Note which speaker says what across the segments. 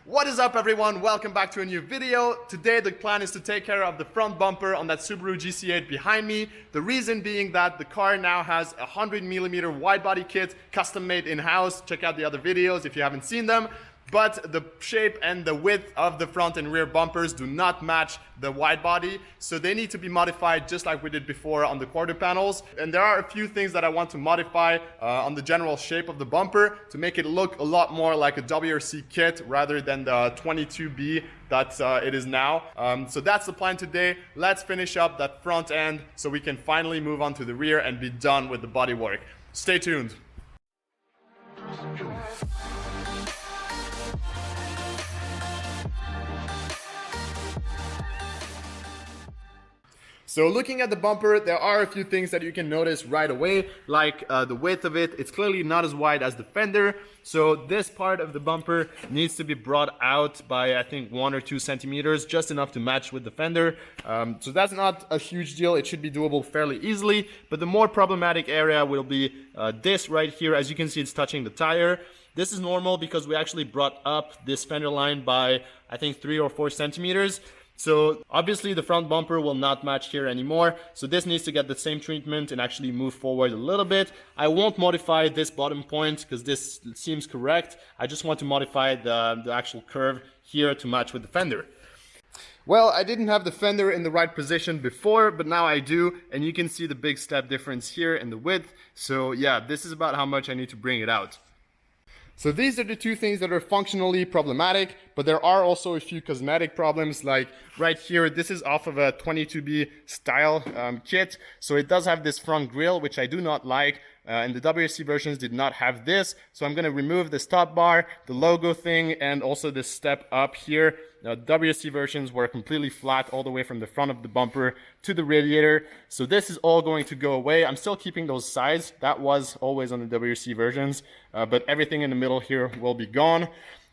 Speaker 1: What is up everyone, welcome back to a new video. Today the plan is to take care of the front bumper on that Subaru GC8 behind me. The reason being that the car now has a 100mm wide body kit custom made in-house. Check out the other videos if you haven't seen them. But the shape and the width of the front and rear bumpers do not match the wide body, so they need to be modified just like we did before on the quarter panels. And there are a few things that I want to modify on the general shape of the bumper to make it look a lot more like a WRC kit rather than the 22B that it is now. So that's the plan today. Let's finish up that front end so we can finally move on to the rear and be done with the bodywork. Stay tuned. So looking at the bumper, there are a few things that you can notice right away, like the width of it. It's clearly not as wide as the fender. So this part of the bumper needs to be brought out by, I think, 1 or 2 centimeters, just enough to match with the fender. So that's not a huge deal. It should be doable fairly easily. But the more problematic area will be this right here. As you can see, it's touching the tire. This is normal because we actually brought up this fender line by, I think, 3 or 4 centimeters. So obviously the front bumper will not match here anymore. So this needs to get the same treatment and actually move forward a little bit. I won't modify this bottom point because this seems correct. I just want to modify the actual curve here to match with the fender. Well, I didn't have the fender in the right position before, but now I do. And you can see the big step difference here in the width. So yeah, this is about how much I need to bring it out. So these are the two things that are functionally problematic, but there are also a few cosmetic problems, like right here, this is off of a 22B style kit. So it does have this front grille, which I do not like. And the WRC versions did not have this. So I'm going to remove this top bar, the logo thing, and also this step up here. WRC versions were completely flat all the way from the front of the bumper to the radiator. So this is all going to go away. I'm still keeping those sides. That was always on the WRC versions, but everything in the middle here will be gone.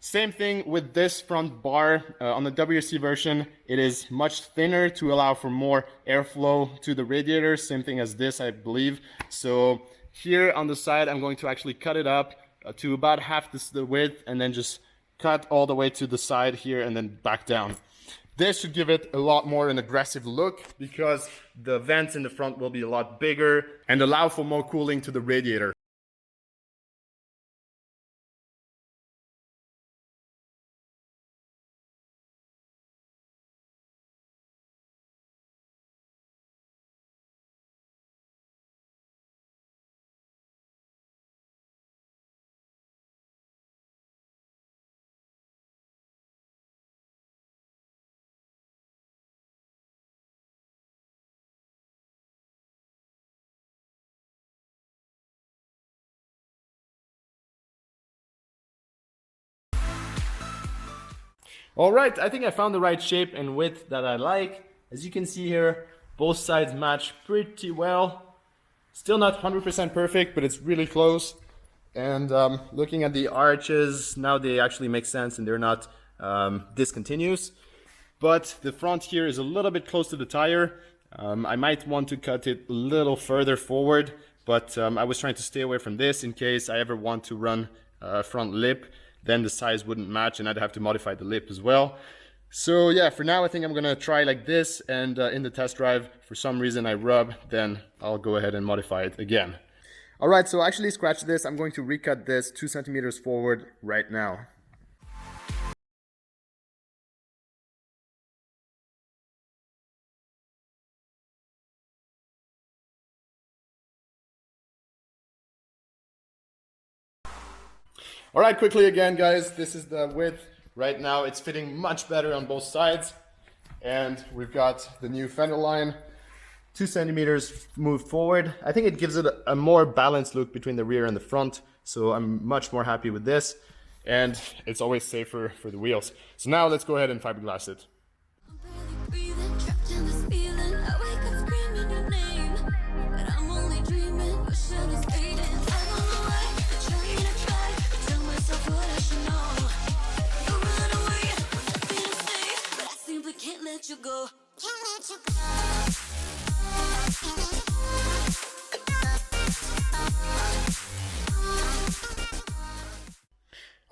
Speaker 1: Same thing with this front bar. On the WRC version, it is much thinner to allow for more airflow to the radiator. Same thing as this, I believe. So here on the side, I'm going to actually cut it up to about half the width and then just cut all the way to the side here and then back down. This should give it a lot more an aggressive look because the vents in the front will be a lot bigger and allow for more cooling to the radiator. Alright, I think I found the right shape and width that I like. As you can see here, both sides match pretty well. Still not 100% perfect, but it's really close. And looking at the arches, now they actually make sense and they're not discontinuous. But the front here is a little bit close to the tire. I might want to cut it a little further forward, but I was trying to stay away from this in case I ever want to run front lip. Then the size wouldn't match and I'd have to modify the lip as well. So yeah, for now I think I'm gonna try like this, and in the test drive, for some reason I rub, then I'll go ahead and modify it again. Alright, so actually scratch this. I'm going to recut this 2 centimeters forward right now. Alright, quickly again guys, this is the width. Right now it's fitting much better on both sides. And we've got the new fender line, 2 centimeters moved forward. I think it gives it a more balanced look between the rear and the front. So I'm much more happy with this. And it's always safer for the wheels. So now let's go ahead and fiberglass it.
Speaker 2: You go.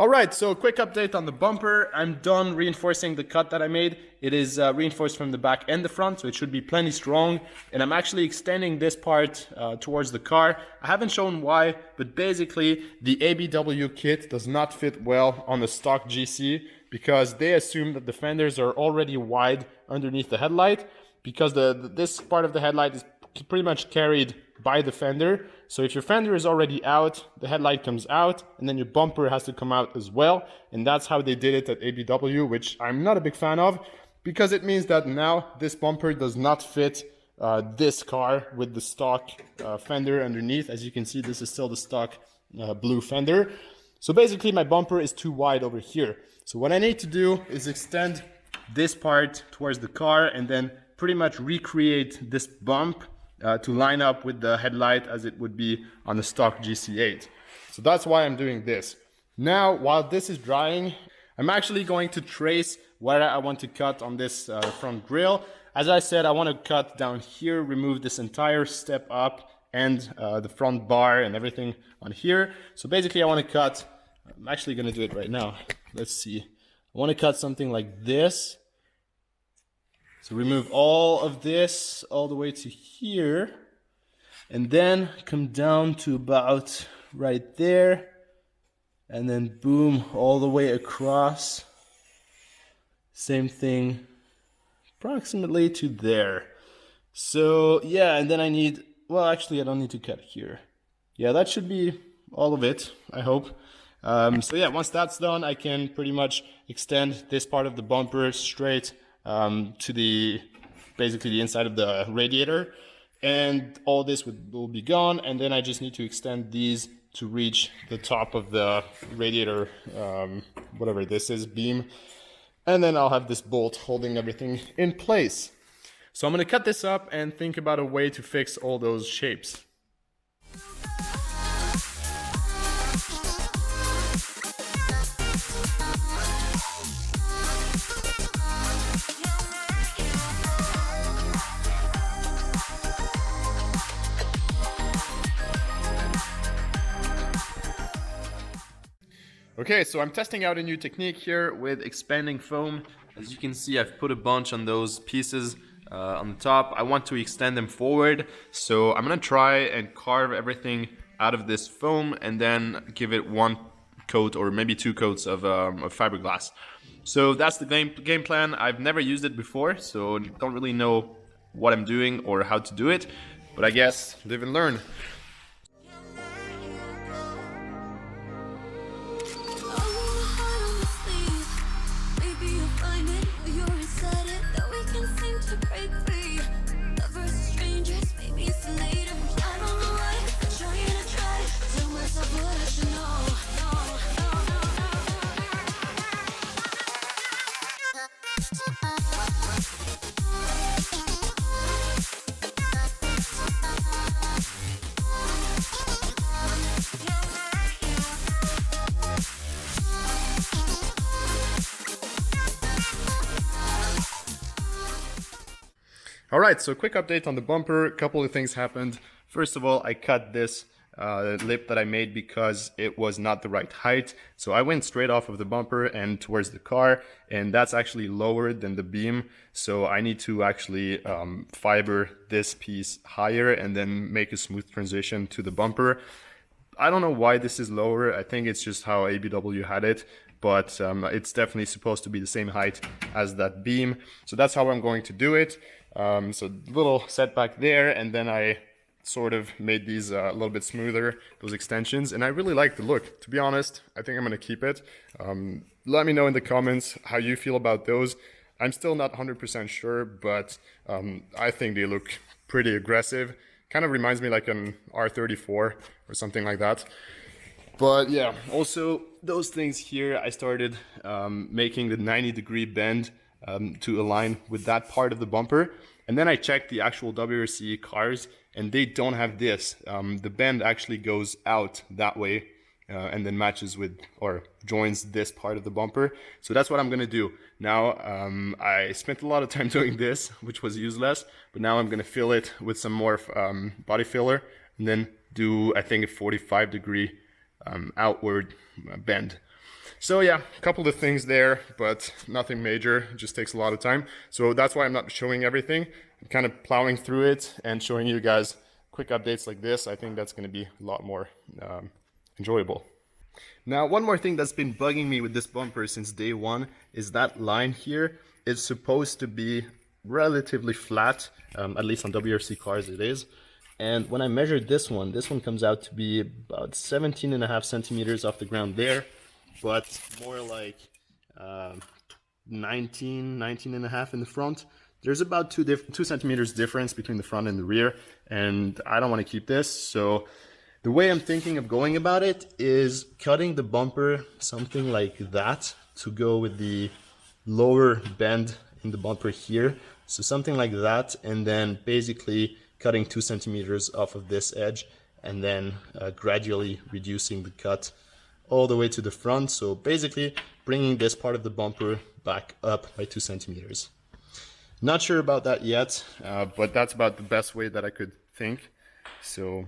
Speaker 1: Alright, so quick update on the bumper. I'm done reinforcing the cut that I made. It is reinforced from the back and the front, so it should be plenty strong. And I'm actually extending this part towards the car. I haven't shown why, but basically the ABW kit does not fit well on the stock GC because they assume that the fenders are already wide underneath the headlight, because this part of the headlight is pretty much carried by the fender. So if your fender is already out, the headlight comes out, and then your bumper has to come out as well. And that's how they did it at ABW, which I'm not a big fan of, because it means that now this bumper does not fit this car with the stock fender underneath. As you can see, this is still the stock blue fender. So basically my bumper is too wide over here. So what I need to do is extend this part towards the car and then pretty much recreate this bump to line up with the headlight as it would be on the stock GC8. So that's why I'm doing this. Now, while this is drying, I'm actually going to trace where I want to cut on this front grille. As I said, I want to cut down here, remove this entire step up and the front bar and everything on here. So basically I want to cut, I'm actually going to do it right now. Let's see. I want to cut something like this. So remove all of this all the way to here, and then come down to about right there, and then boom, all the way across. Same thing, approximately to there. So yeah, and then I need, well actually I don't need to cut here. Yeah, that should be all of it, I hope. So yeah, once that's done, I can pretty much extend this part of the bumper straight to the basically the inside of the radiator, and all this will be gone, and then I just need to extend these to reach the top of the radiator, whatever this is, beam, and then I'll have this bolt holding everything in place. So I'm going to cut this up and think about a way to fix all those shapes. Okay, so I'm testing out a new technique here with expanding foam. As you can see, I've put a bunch on those pieces on the top. I want to extend them forward, so I'm gonna try and carve everything out of this foam and then give it one coat or maybe two coats of fiberglass. So that's the game plan. I've never used it before, so don't really know what I'm doing or how to do it, but I guess live and learn. Alright, so quick update on the bumper. A couple of things happened. First of all, I cut this lip that I made because it was not the right height. So I went straight off of the bumper and towards the car, and that's actually lower than the beam. So I need to actually fiber this piece higher and then make a smooth transition to the bumper. I don't know why this is lower. I think it's just how ABW had it, but it's definitely supposed to be the same height as that beam. So that's how I'm going to do it. So little setback there, and then I sort of made these a little bit smoother, those extensions, and I really like the look. To be honest, I think I'm going to keep it. Let me know in the comments how you feel about those. I'm still not 100% sure, but I think they look pretty aggressive. Kind of reminds me like an R34 or something like that. But yeah, also those things here, I started making the 90-degree bend to align with that part of the bumper. And then I checked the actual WRC cars, and they don't have this. The bend actually goes out that way and then matches with or joins this part of the bumper. So that's what I'm gonna do. Now, I spent a lot of time doing this, which was useless, but now I'm gonna fill it with some more body filler and then do, I think, a 45-degree outward bend. So yeah, a couple of things there, but nothing major. It just takes a lot of time. So that's why I'm not showing everything. I'm kind of plowing through it and showing you guys quick updates like this. I think that's going to be a lot more enjoyable. Now, one more thing that's been bugging me with this bumper since day one is that line here is supposed to be relatively flat, at least on WRC cars it is. And when I measured this one comes out to be about 17.5 centimeters off the ground there, but more like 19.5 in the front. There's about 2 centimeters difference between the front and the rear, and I don't want to keep this. So the way I'm thinking of going about it is cutting the bumper something like that to go with the lower bend in the bumper here. So something like that, and then basically cutting 2 centimeters off of this edge, and then gradually reducing the cut all the way to the front. So basically bringing this part of the bumper back up by 2 centimeters. Not sure about that yet, but that's about the best way that I could think. So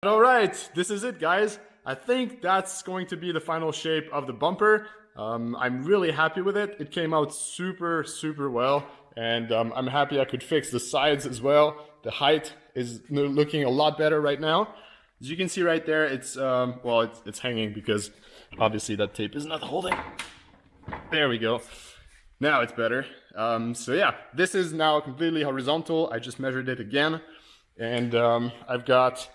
Speaker 1: all right, this is it, guys. I think that's going to be the final shape of the bumper. I'm really happy with it. It came out super, super well, and I'm happy I could fix the sides as well. The height is looking a lot better right now. As you can see right there, it's well, it's hanging because obviously that tape is not holding. There we go. Now it's better. So yeah, this is now completely horizontal. I just measured it again, and I've got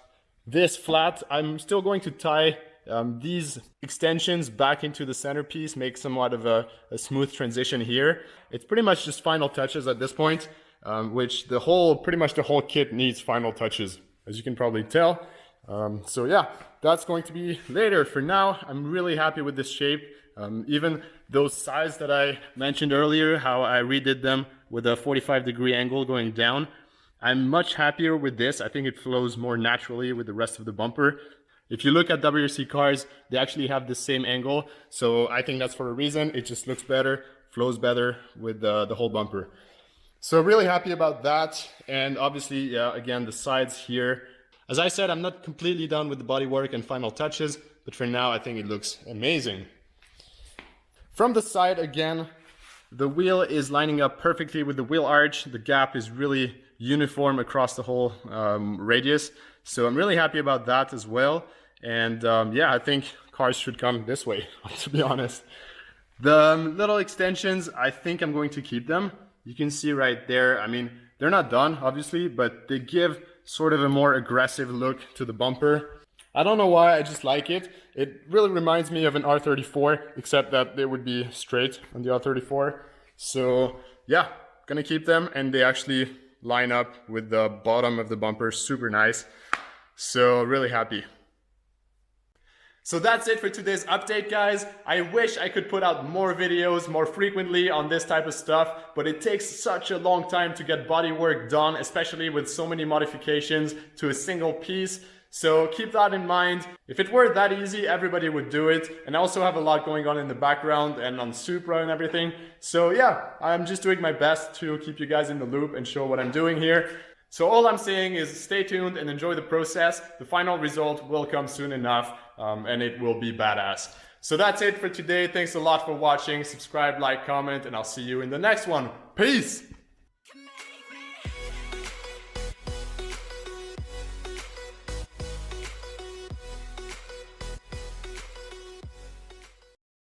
Speaker 1: this flat. I'm still going to tie these extensions back into the centerpiece, make somewhat of a smooth transition here. It's pretty much just final touches at this point, which pretty much the whole kit needs final touches, as you can probably tell. So yeah, that's going to be later. For now, I'm really happy with this shape. Even those sides that I mentioned earlier, how I redid them with a 45-degree angle going down, I'm much happier with this. I think it flows more naturally with the rest of the bumper. If you look at WRC cars, they actually have the same angle. So I think that's for a reason. It just looks better, flows better with the whole bumper. So really happy about that. And obviously, yeah, again, the sides here. As I said, I'm not completely done with the bodywork and final touches, but for now, I think it looks amazing. From the side, again, the wheel is lining up perfectly with the wheel arch. The gap is really uniform across the whole radius. So I'm really happy about that as well. And yeah, I think cars should come this way, to be honest. The little extensions, I think I'm going to keep them. You can see right there, I mean, they're not done, obviously, but they give sort of a more aggressive look to the bumper. I don't know why, I just like it. It really reminds me of an R34, except that they would be straight on the R34. So yeah, gonna keep them, and they actually line up with the bottom of the bumper, super nice. So really happy. So that's it for today's update, guys. I wish I could put out more videos more frequently on this type of stuff, but it takes such a long time to get bodywork done, especially with so many modifications to a single piece. So keep that in mind. If it were that easy, everybody would do it. And I also have a lot going on in the background and on Supra and everything. So yeah, I'm just doing my best to keep you guys in the loop and show what I'm doing here. So all I'm saying is stay tuned and enjoy the process. The final result will come soon enough, and it will be badass. So that's it for today. Thanks a lot for watching. Subscribe, like, comment, and I'll see you in the next one. Peace!